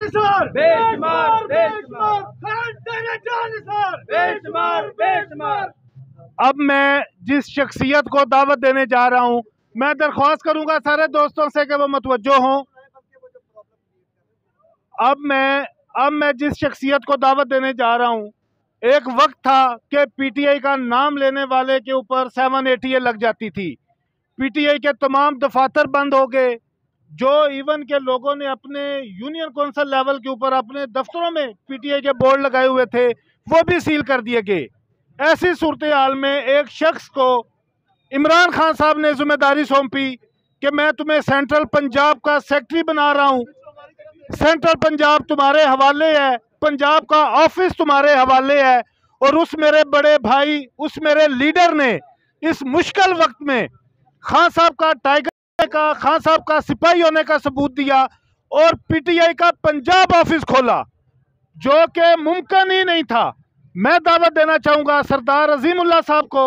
Sir बेशुमार बेशुमार खान तेरे जान सर बेशुमार बेशुमार। अब मैं जिस शख्सियत को दावत देने जा रहा हूं, मैं दरख्वास्त करूंगा सारे दोस्तों से कि वो मुतवज्जो हों। अब मैं जिस शख्सियत को दावत देने जा रहा हूं, एक वक्त था कि पीटीआई का नाम लेने वाले के ऊपर 780 लग जाती थी। पीटीआई के तमाम दफातर बंद हो गए। जो इवन के लोगों ने अपने यूनियन कौंसिल लेवल के ऊपर अपने दफ्तरों में पीटीआई के बोर्ड लगाए हुए थे, वो भी सील कर दिए गए। ऐसी सूरत हाल में एक शख्स को इमरान खान साहब ने जिम्मेदारी सौंपी कि मैं तुम्हें सेंट्रल पंजाब का सेक्रेटरी बना रहा हूं। सेंट्रल पंजाब तुम्हारे हवाले है, पंजाब का ऑफिस तुम्हारे हवाले है। और उस मेरे बड़े भाई, उस मेरे लीडर ने इस मुश्किल वक्त में खान साहब का टाइगर का, खान साहब का सिपाही होने का सबूत दिया और पीटीआई का पंजाब ऑफिस खोला, जो कि मुमकिन ही नहीं था। मैं दावत देना चाहूंगा सरदार अजीमुल्लाह साहब को।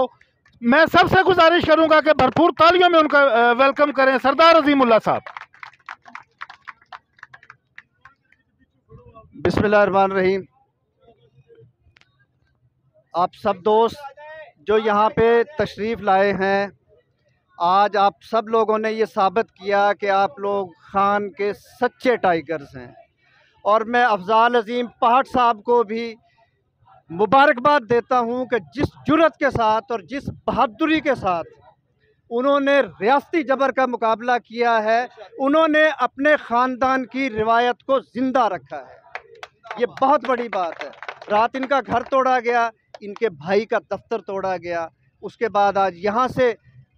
मैं सबसे गुजारिश करूंगा कि भरपूर तालियों में उनका वेलकम करें। सरदार अजीमुल्लाह साहब। बिस्मिल्लाहिर्रहमानिर्रहीम। आप सब दोस्त जो यहाँ पे तशरीफ़ लाए हैं, आज आप सब लोगों ने ये साबित किया कि आप लोग खान के सच्चे टाइगर्स हैं। और मैं अफजाल अजीम पहाड़ साहब को भी मुबारकबाद देता हूँ कि जिस जुर्रत के साथ और जिस बहादुरी के साथ उन्होंने रियासती जबर का मुकाबला किया है, उन्होंने अपने ख़ानदान की रिवायत को ज़िंदा रखा है। ये बहुत बड़ी बात है। रात इनका घर तोड़ा गया, इनके भाई का दफ्तर तोड़ा गया, उसके बाद आज यहाँ से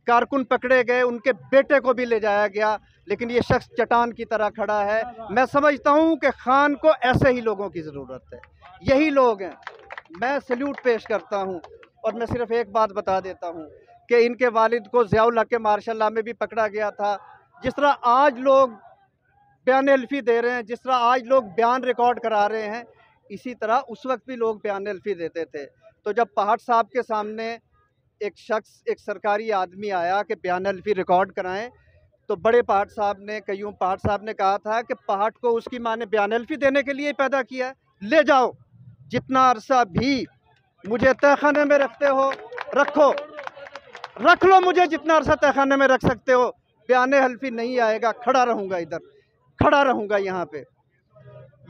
कारकुन पकड़े गए, उनके बेटे को भी ले जाया गया, लेकिन ये शख्स चट्टान की तरह खड़ा है। मैं समझता हूँ कि खान को ऐसे ही लोगों की ज़रूरत है, यही लोग हैं। मैं सल्यूट पेश करता हूँ। और मैं सिर्फ एक बात बता देता हूँ कि इनके वालिद को ज़ियाउल हक के मार्शल लॉ में भी पकड़ा गया था। जिस तरह आज लोग बयान अल्फी दे रहे हैं, जिस तरह आज लोग बयान रिकॉर्ड करा रहे हैं, इसी तरह उस वक्त भी लोग बयान अल्फी देते थे। तो जब पहाड़ साहब के सामने एक शख्स, एक सरकारी आदमी आया कि बयान अल्फी रिकॉर्ड कराएं, तो बड़े पहाड़ साहब ने, कयूम पहाड़ साहब ने कहा था कि पहाड़ को उसकी माँ ने बयान अल्फी देने के लिए पैदा किया है, ले जाओ, जितना अरसा भी मुझे तहखाने में रखते हो रखो, रख लो मुझे जितना अरसा तहखाने में रख सकते हो, बयान अल्फी नहीं आएगा, खड़ा रहूँगा, इधर खड़ा रहूँगा यहाँ पे।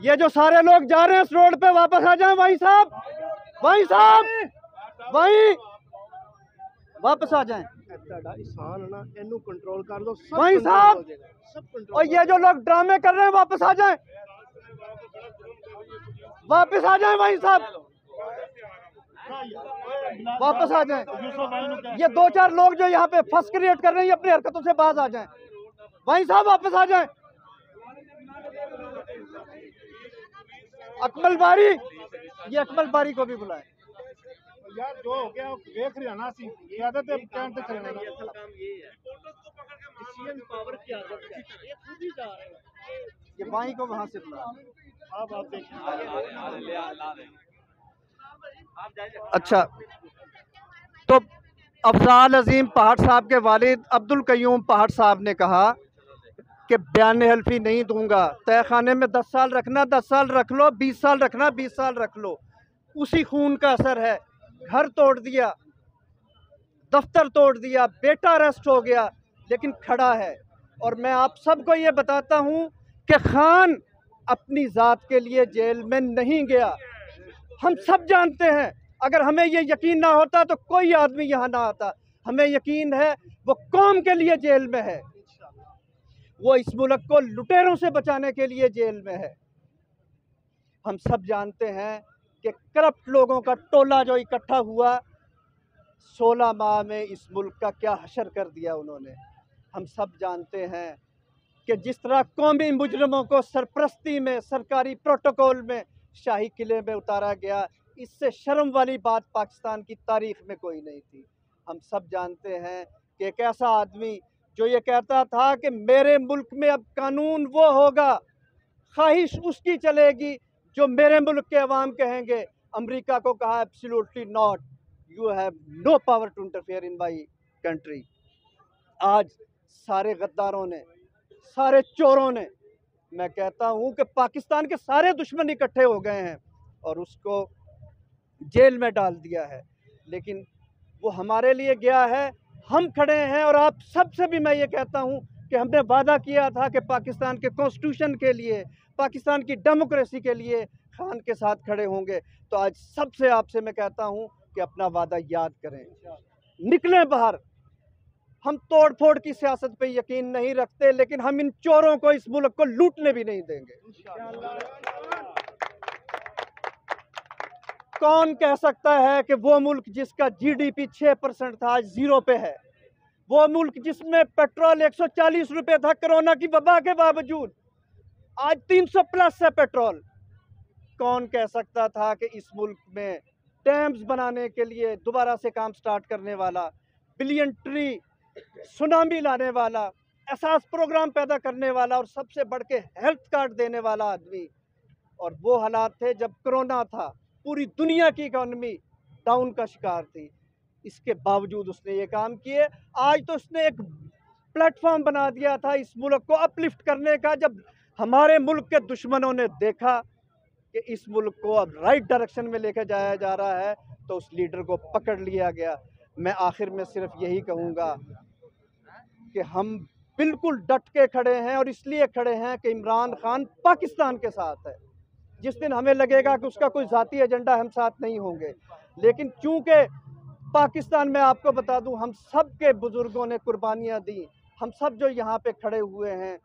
ये जो सारे लोग जा रहे हैं इस रोड पे, वापस आ जाएं भाई साहब, भाई साहब, भाई वापस आ जाएं कंट्रोल कर दो भाई साहब। और ये जो लोग ड्रामे कर रहे हैं, वापस आ जाएं, वापस आ जाएं भाई साहब, वापस आ जाएं। ये दो चार लोग जो यहाँ पे फंस क्रिएट कर रहे हैं, ये अपनी हरकतों से बाज आ जाएं भाई साहब, वापस आ जाएं। अकमल बारी, ये अकमल बारी को भी बुलाएं। यार जो हो गया देख रहे ना, सी ये आदत है कैंट चलने की। पावर की आदत है, ये खुद ही जा रहे हैं। ये माई को वहां से बुला। आप देखिए। अच्छा, तो अफजाल अजीम पहाड़ साहब के वालिद अब्दुल कयूम पहाड़ साहब ने कहा कि बयान हल्फी नहीं दूंगा, तहखाने में 10 साल रखना 10 साल रख लो, 20 साल रखना 20 साल रख लो। उसी खून का असर है। घर तोड़ दिया, दफ्तर तोड़ दिया, बेटा अरेस्ट हो गया, लेकिन खड़ा है। और मैं आप सबको ये बताता हूँ कि खान अपनी ज़ात के लिए जेल में नहीं गया। हम सब जानते हैं, अगर हमें ये यकीन ना होता तो कोई आदमी यहाँ ना आता। हमें यकीन है वो कौम के लिए जेल में है, वो इस मुल्क को लुटेरों से बचाने के लिए जेल में है। हम सब जानते हैं कि करप्ट लोगों का टोला जो इकट्ठा हुआ, 16 माह में इस मुल्क का क्या हशर कर दिया उन्होंने। हम सब जानते हैं कि जिस तरह कौमी मुजरिमों को सरपरस्ती में, सरकारी प्रोटोकॉल में शाही किले में उतारा गया, इससे शर्म वाली बात पाकिस्तान की तारीख में कोई नहीं थी। हम सब जानते हैं कि एक ऐसा आदमी जो ये कहता था कि मेरे मुल्क में अब कानून वो होगा, ख्वाहिश उसकी चलेगी जो मेरे मुल्क के अवाम कहेंगे। अमेरिका को कहा absolutely not, you have no power to interfere in my country. आज सारे गद्दारों ने, सारे चोरों ने मैं कहता हूं कि पाकिस्तान के सारे दुश्मन इकट्ठे हो गए हैं और उसको जेल में डाल दिया है, लेकिन वो हमारे लिए गया है, हम खड़े हैं। और आप सबसे भी मैं ये कहता हूं कि हमने वादा किया था कि पाकिस्तान के कॉन्स्टिट्यूशन के लिए, पाकिस्तान की डेमोक्रेसी के लिए खान के साथ खड़े होंगे। तो आज सबसे आपसे मैं कहता हूं कि अपना वादा याद करें, निकलें बाहर। हम तोड़ फोड़ की सियासत पे यकीन नहीं रखते, लेकिन हम इन चोरों को, इस मुल्क को लूटने भी नहीं देंगे। कौन कह सकता है कि वो मुल्क जिसका जीडीपी 6% था आज 0 पे है, वो मुल्क जिसमें पेट्रोल 140 रुपए था कोरोना की वबा के बावजूद आज 300 प्लस है पेट्रोल, कौन कह सकता था कि इस मुल्क में डैम्स बनाने के लिए दोबारा से काम स्टार्ट करने वाला, बिलियन ट्री सुनामी लाने वाला, एहसास प्रोग्राम पैदा करने वाला और सबसे बढ़ के हेल्थ कार्ड देने वाला आदमी, और वो हालात थे जब कोरोना था, पूरी दुनिया की इकोनॉमी डाउन का शिकार थी, इसके बावजूद उसने ये काम किए। आज तो उसने एक प्लेटफॉर्म बना दिया था इस मुल्क को अपलिफ्ट करने का। जब हमारे मुल्क के दुश्मनों ने देखा कि इस मुल्क को अब राइट डायरेक्शन में लेकर जाया जा रहा है, तो उस लीडर को पकड़ लिया गया। मैं आखिर में सिर्फ यही कहूँगा कि हम बिल्कुल डट के खड़े हैं, और इसलिए खड़े हैं कि इमरान खान पाकिस्तान के साथ है। जिस दिन हमें लगेगा कि उसका कोई ज़ाती एजेंडा, हम साथ नहीं होंगे। लेकिन चूंकि पाकिस्तान में आपको बता दूं, हम सब के बुजुर्गों ने कुर्बानियां दी, हम सब जो यहाँ पे खड़े हुए हैं,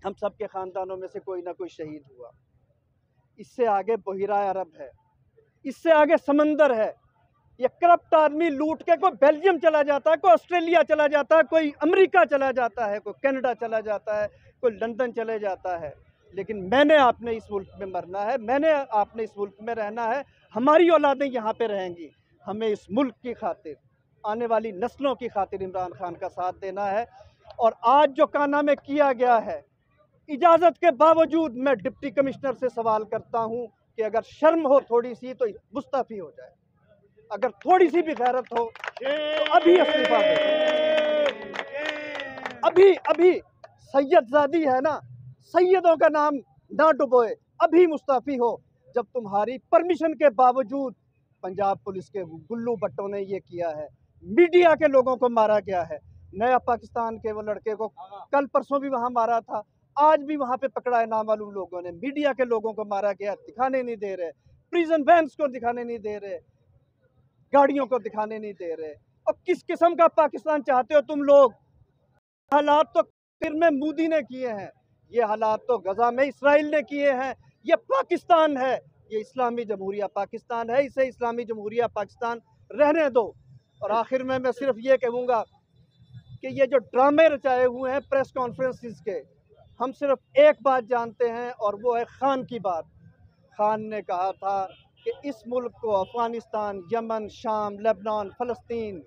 हम सब के ख़ानदानों में से कोई ना कोई शहीद हुआ। इससे आगे बहिरा अरब है, इससे आगे समंदर है। ये करप्ट आदमी लूट के कोई बेल्जियम चला जाता है, कोई ऑस्ट्रेलिया चला जाता है, कोई अमेरिका चला जाता है, कोई कनाडा चला जाता है, कोई लंदन चले जाता है। लेकिन मैंने आपने इस मुल्क में मरना है, मैंने आपने इस मुल्क में रहना है, हमारी औलादें यहाँ पे रहेंगी। हमें इस मुल्क की खातिर, आने वाली नस्लों की खातिर इमरान खान का साथ देना है। और आज जो काना में किया गया है, इजाज़त के बावजूद मैं डिप्टी कमिश्नर से सवाल करता हूँ कि अगर शर्म हो थोड़ी सी तो मुस्तफ़ी हो जाए, अगर थोड़ी सी भी गैरत हो तो अभी इस्तीफा दे। अभी अभी सैयदजादी है ना, सैयदों का नाम ना डुबोए, अभी मुस्तफ़ी हो। जब तुम्हारी परमिशन के बावजूद पंजाब पुलिस के गुल्लू भट्टों ने ये किया है, मीडिया के लोगों को मारा गया है। नया पाकिस्तान के वो लड़के को कल परसों भी वहाँ मारा था, आज भी वहाँ पे पकड़ा है नामालूम लोगों ने। मीडिया के लोगों को मारा गया, दिखाने नहीं दे रहे, प्रिजन वैन्स को दिखाने नहीं दे रहे, गाड़ियों को दिखाने नहीं दे रहे। और किस किस्म का पाकिस्तान चाहते हो तुम लोग? हालात तो फिर में मोदी ने किए हैं, ये हालात तो गजा में इसराइल ने किए हैं। ये पाकिस्तान है, ये इस्लामी जमहूरिया पाकिस्तान है, इसे इस्लामी जमहूरिया पाकिस्तान रहने दो। और आखिर में मैं सिर्फ ये कहूँगा कि ये जो ड्रामे रचाए हुए हैं प्रेस कॉन्फ्रेंसिस के, हम सिर्फ एक बात जानते हैं और वो है खान की बात। खान ने कहा था कि इस मुल्क को अफ़गानिस्तान, यमन, शाम, लेबनान, फ़लस्तीन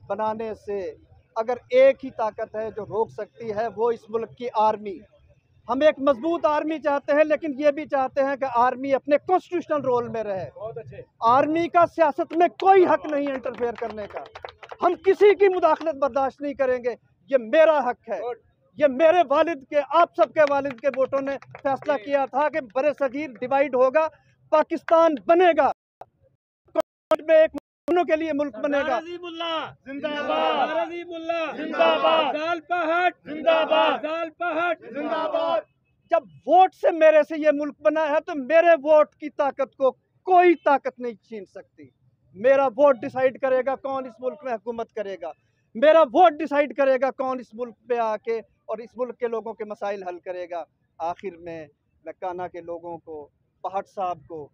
बनाने से अगर एक ही ताकत है जो रोक सकती है, वो इस मुल्क की आर्मी। हम एक मजबूत आर्मी चाहते हैं, लेकिन ये भी चाहते हैं कि आर्मी अपने कॉन्स्टिट्यूशनल रोल में रहे। आर्मी का सियासत में कोई हक नहीं इंटरफेयर करने का। हम किसी की मुदाखलत बर्दाश्त नहीं करेंगे। ये मेरा हक है, ये मेरे वालिद के, आप सबके वालिद के वोटों ने फैसला किया था कि बड़े सगीर डिवाइड होगा, पाकिस्तान बनेगा, में एक मुल्कों के लिए मुल्क बनेगा। जिंदाबाद, जिंदाबाद। जब वोट से मेरे से ये मुल्क बना है, तो मेरे वोट की ताकत को कोई ताकत नहीं छीन सकती। मेरा वोट डिसाइड करेगा कौन इस मुल्क में हुकूमत करेगा, मेरा वोट डिसाइड करेगा कौन इस मुल्क पे आके और इस मुल्क के लोगों के मसाइल हल करेगा। आखिर में मैं काना के लोगों को, पहाड़ साहब को,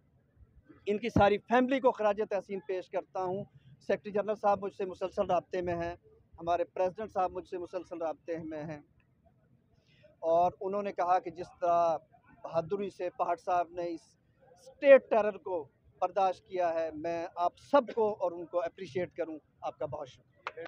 इनकी सारी फैमिली को खराज तहसीन पेश करता हूँ। सेक्रेटरी जनरल साहब मुझसे मुसलसल राब्ते में हैं, हमारे प्रेसिडेंट साहब मुझसे मुसलसल राब्ते में हैं, और उन्होंने कहा कि जिस तरह बहादुरी से पहाड़ साहब ने इस स्टेट टेरर को बर्दाश्त किया है, मैं आप सबको और उनको अप्रिशिएट करूं। आपका बहुत शुक्रिया।